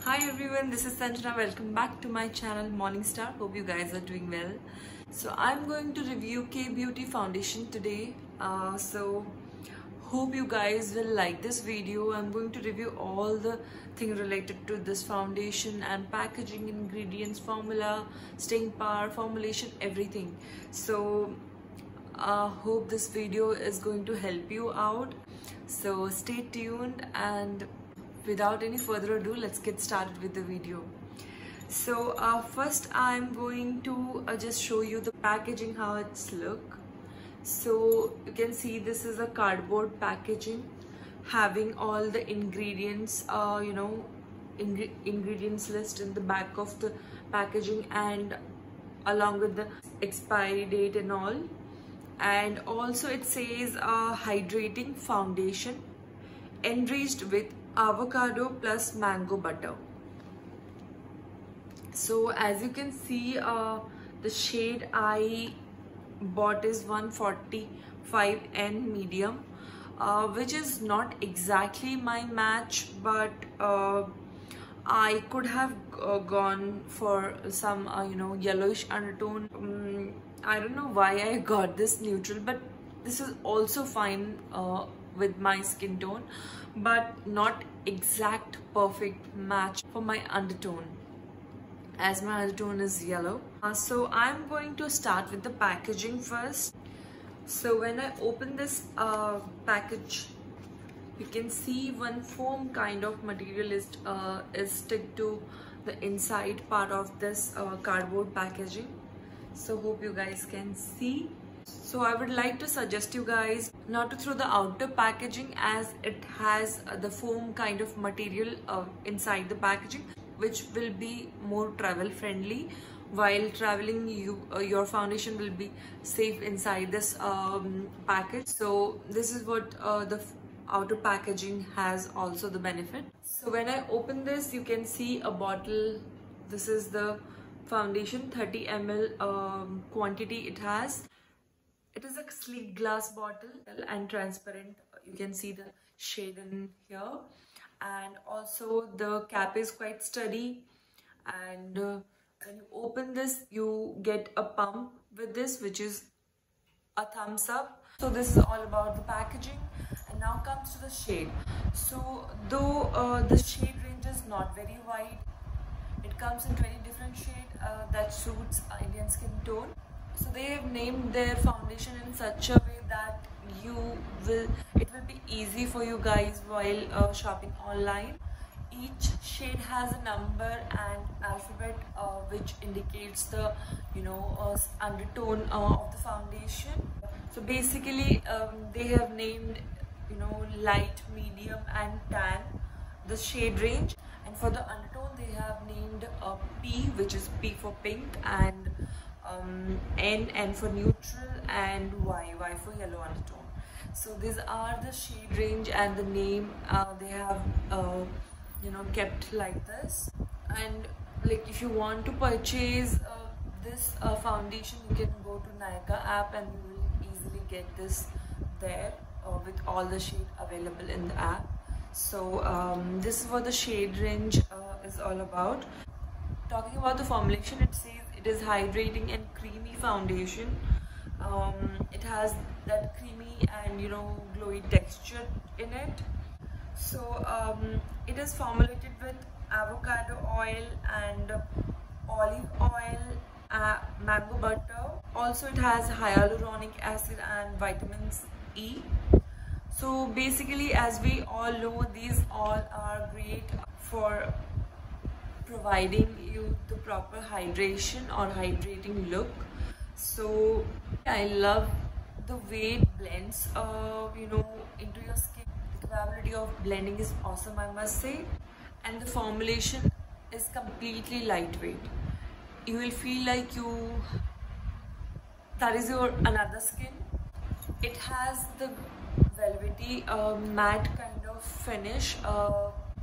Hi everyone, this is Sanjana. Welcome back to my channel Morning Star. Hope you guys are doing well. So I'm going to review K Beauty foundation today. Hope you guys will like this video. I'm going to review all the things related to this foundation and packaging, ingredients, formula, staying power, formulation, everything. So hope this video is going to help you out. So stay tuned, and without any further ado, let's get started with the video. So first I'm going to just show you the packaging, how it's look. So you can see this is a cardboard packaging having all the ingredients, ingredients list in the back of the packaging, and along with the expiry date and all. And also it says hydrating foundation enriched with avocado plus mango butter. So as you can see, the shade I bought is 145N medium, which is not exactly my match, but I could have gone for some yellowish undertone. I don't know why I got this neutral, but this is also fine with my skin tone, but not exact perfect match for my undertone, as my undertone is yellow. So I'm going to start with the packaging first. So when I open this package, you can see one foam kind of material is stick to the inside part of this cardboard packaging. So hope you guys can see. So I would like to suggest you guys not to throw the outer packaging, as it has the foam kind of material inside the packaging, which will be more travel friendly. While traveling, your foundation will be safe inside this package. So this is what the outer packaging has also the benefit. So when I open this, you can see a bottle. This is the foundation, 30 ml quantity it has. It is a sleek glass bottle and transparent. You can see the shade in here, and also the cap is quite sturdy. And when you open this, you get a pump with this, which is a thumbs up. So this is all about the packaging. And now comes to the shade. So though the shade range is not very wide, it comes in 20 different shades that suits Indian skin tone. So they have named their foundation in such a way that it will be easy for you guys while shopping online. Each shade has a number and alphabet which indicates the undertone of the foundation. So basically they have named light, medium and tan, the shade range. And for the undertone, they have named P, which is P for pink, and N for neutral, and Y for yellow undertone. So these are the shade range and the name they have kept like this. And like, if you want to purchase this foundation, you can go to Nykaa app and you will easily get this there with all the shade available in the app. So this is what the shade range is all about. Talking about the formulation, it says it is hydrating and creamy foundation. It has that creamy and glowy texture in it. So it is formulated with avocado oil and olive oil, mango butter. Also it has hyaluronic acid and vitamins E. So basically, as we all know, these all are great for providing you the proper hydration or hydrating look. So I love the way it blends into your skin. The capability of blending is awesome, I must say. And the formulation is completely lightweight. You will feel like that is your another skin. It has the velvety matte kind of finish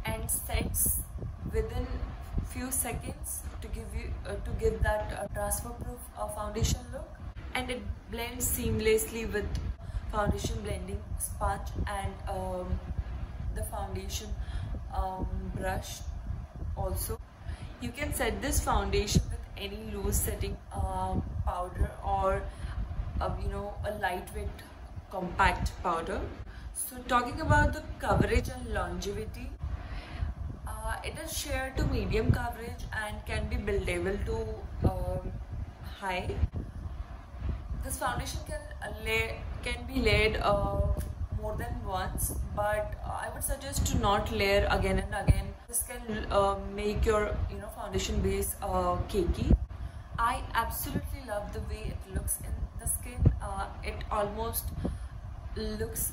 and sets within few seconds to give that transfer proof foundation look. And it blends seamlessly with foundation blending sponge and the foundation brush also. You can set this foundation with any loose setting powder or a lightweight compact powder. So talking about the coverage and longevity, it is sheer to medium coverage and can be buildable to high. This foundation can be layered more than once, but I would suggest to not layer again and again. This can make your foundation base cakey. I absolutely love the way it looks in the skin. It almost looks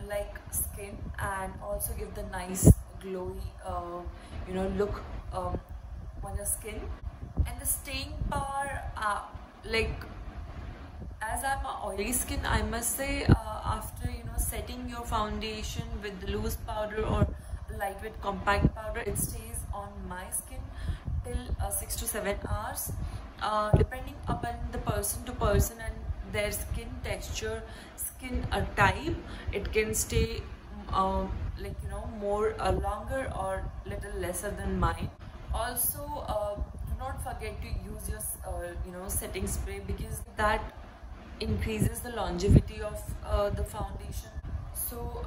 like skin, and also give the nice glowy look on your skin. And the staying power, like, as I'm a oily skin, I must say, after setting your foundation with the loose powder or lightweight compact powder, it stays on my skin till 6 to 7 hours, depending upon the person to person and their skin texture, skin type. It can stay more longer or little lesser than mine. Also, do not forget to use your setting spray, because that increases the longevity of the foundation. So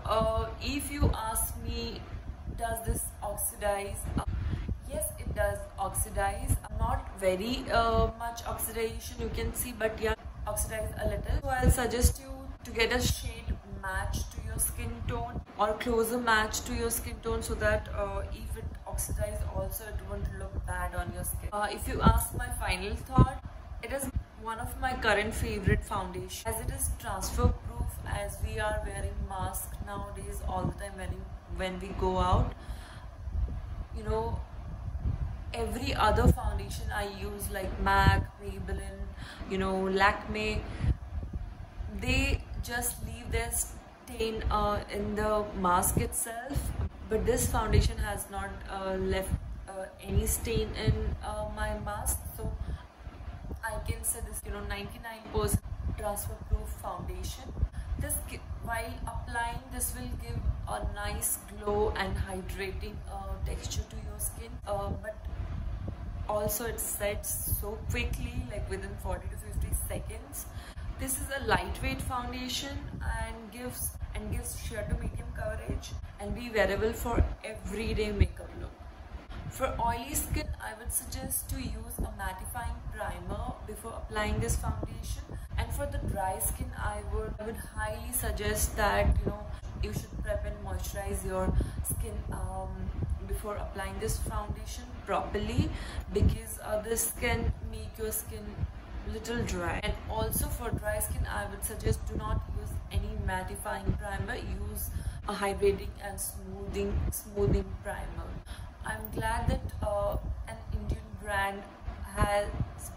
if you ask me, does this oxidize? Yes, it does oxidize. Not very much oxidation you can see, but yeah, oxidize a little. So I'll suggest you to get a shade match to your skin tone or closer match to your skin tone, so that if it oxidizes also, it won't look bad on your skin. If you ask my final thought, it is one of my current favorite foundation, as it is transfer proof, as we are wearing masks nowadays all the time when we go out. Every other foundation I use, like MAC, Maybelline, Lakme, they just leave their stain in the mask itself, but this foundation has not left any stain in my mask. So I can say this 99% transfer proof foundation. This, while applying, this will give a nice glow and hydrating texture to your skin, but also it sets so quickly, like within 40 to 50 seconds. This is a lightweight foundation and gives sheer to medium coverage and be wearable for everyday makeup look. For oily skin, I would suggest to use a mattifying primer before applying this foundation. And for the dry skin, I would highly suggest that you should prep and moisturize your skin before applying this foundation properly, because this can make your skin little dry. And also for dry skin, I would suggest do not use any mattifying primer. Use a hydrating and smoothing primer. I'm glad that an Indian brand has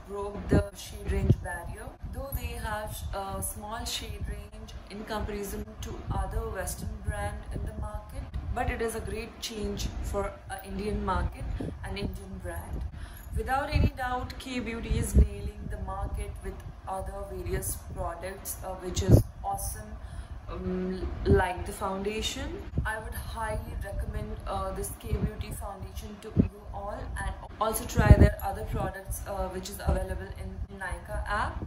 broke the shade range barrier. Though they have a small shade range in comparison to other Western brand in the market, but it is a great change for an Indian market, an Indian brand. Without any doubt, Kay Beauty is nailing the market with other various products, which is awesome. Like the foundation, I would highly recommend this Kay Beauty foundation to you all, and also try their other products which is available in Nykaa app.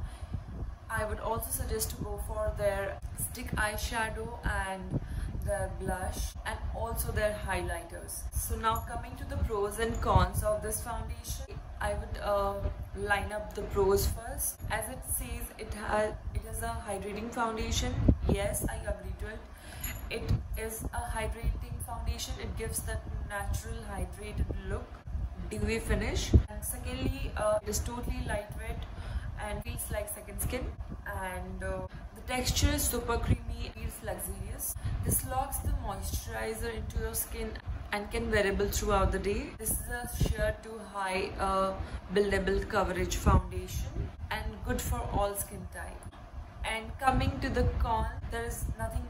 I would also suggest to go for their stick eyeshadow and their blush and also their highlighters. So now coming to the pros and cons of this foundation, I would line up the pros first. As it says, it is a hydrating foundation. Yes, I agree to it. It is a hydrating foundation. It gives that natural hydrated look, dewy finish. And secondly, it is totally lightweight and feels like second skin. And the texture is super creamy, feels luxurious. This locks the moisturizer into your skin and can wearable throughout the day. This is a sheer to high buildable coverage foundation and good for all skin type. And coming to the con, there is nothing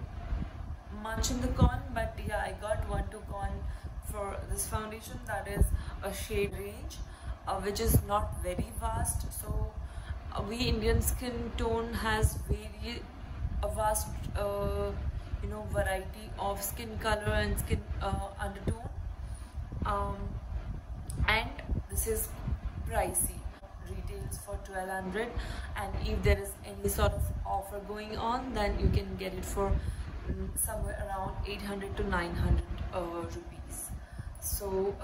much in the con, but yeah, I got one to con for this foundation, that is a shade range which is not very vast. So we Indian skin tone has a vast variety of skin color and skin undertone. this is pricey. Retails for 1200, and if there is any sort of offer going on, then you can get it for somewhere around 800 to 900 rupees. So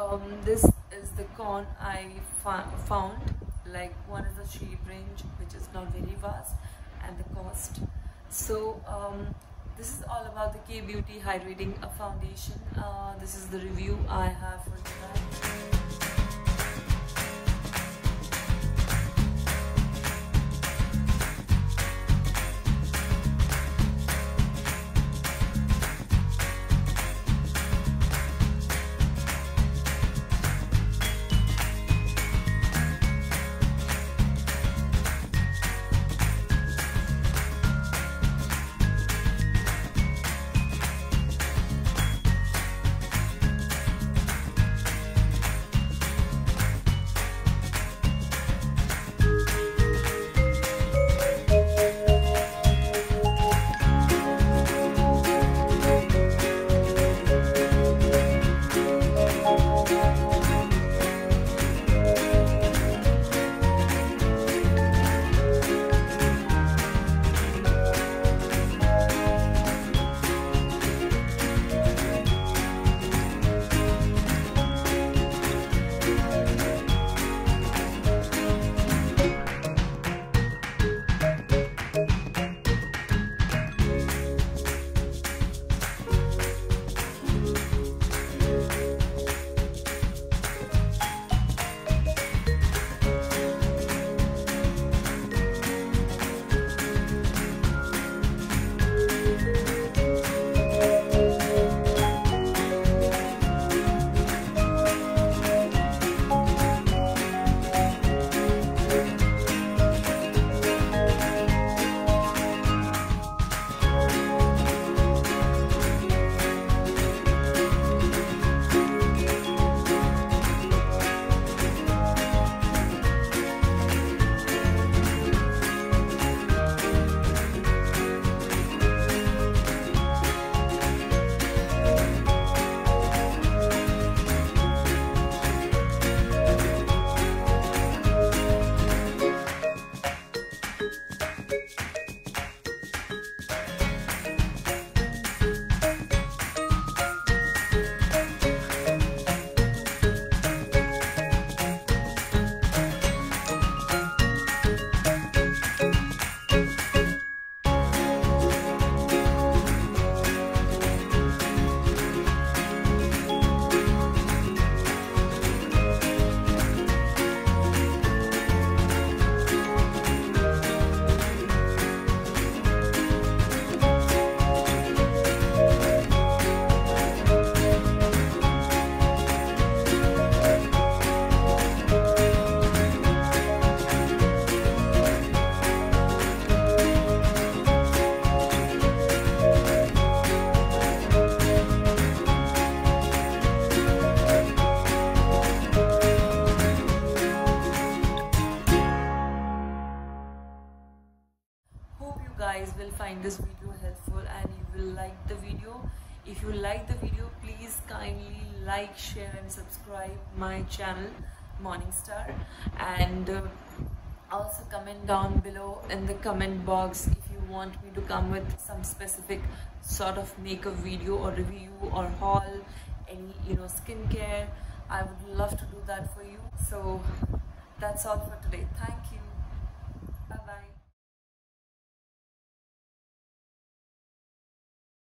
this is the con I found. Like, one is the shade range, which is not very vast, and the cost. So this is all about the Kay Beauty Hydrating Foundation. This is the review I have for you guys. Guys will find this video helpful and you will like the video. If you like the video, please kindly like, share and subscribe my channel Morningstar, and also comment down below in the comment box if you want me to come with some specific sort of makeup video or review or haul, any skincare. I would love to do that for you. So that's all for today. Thank you.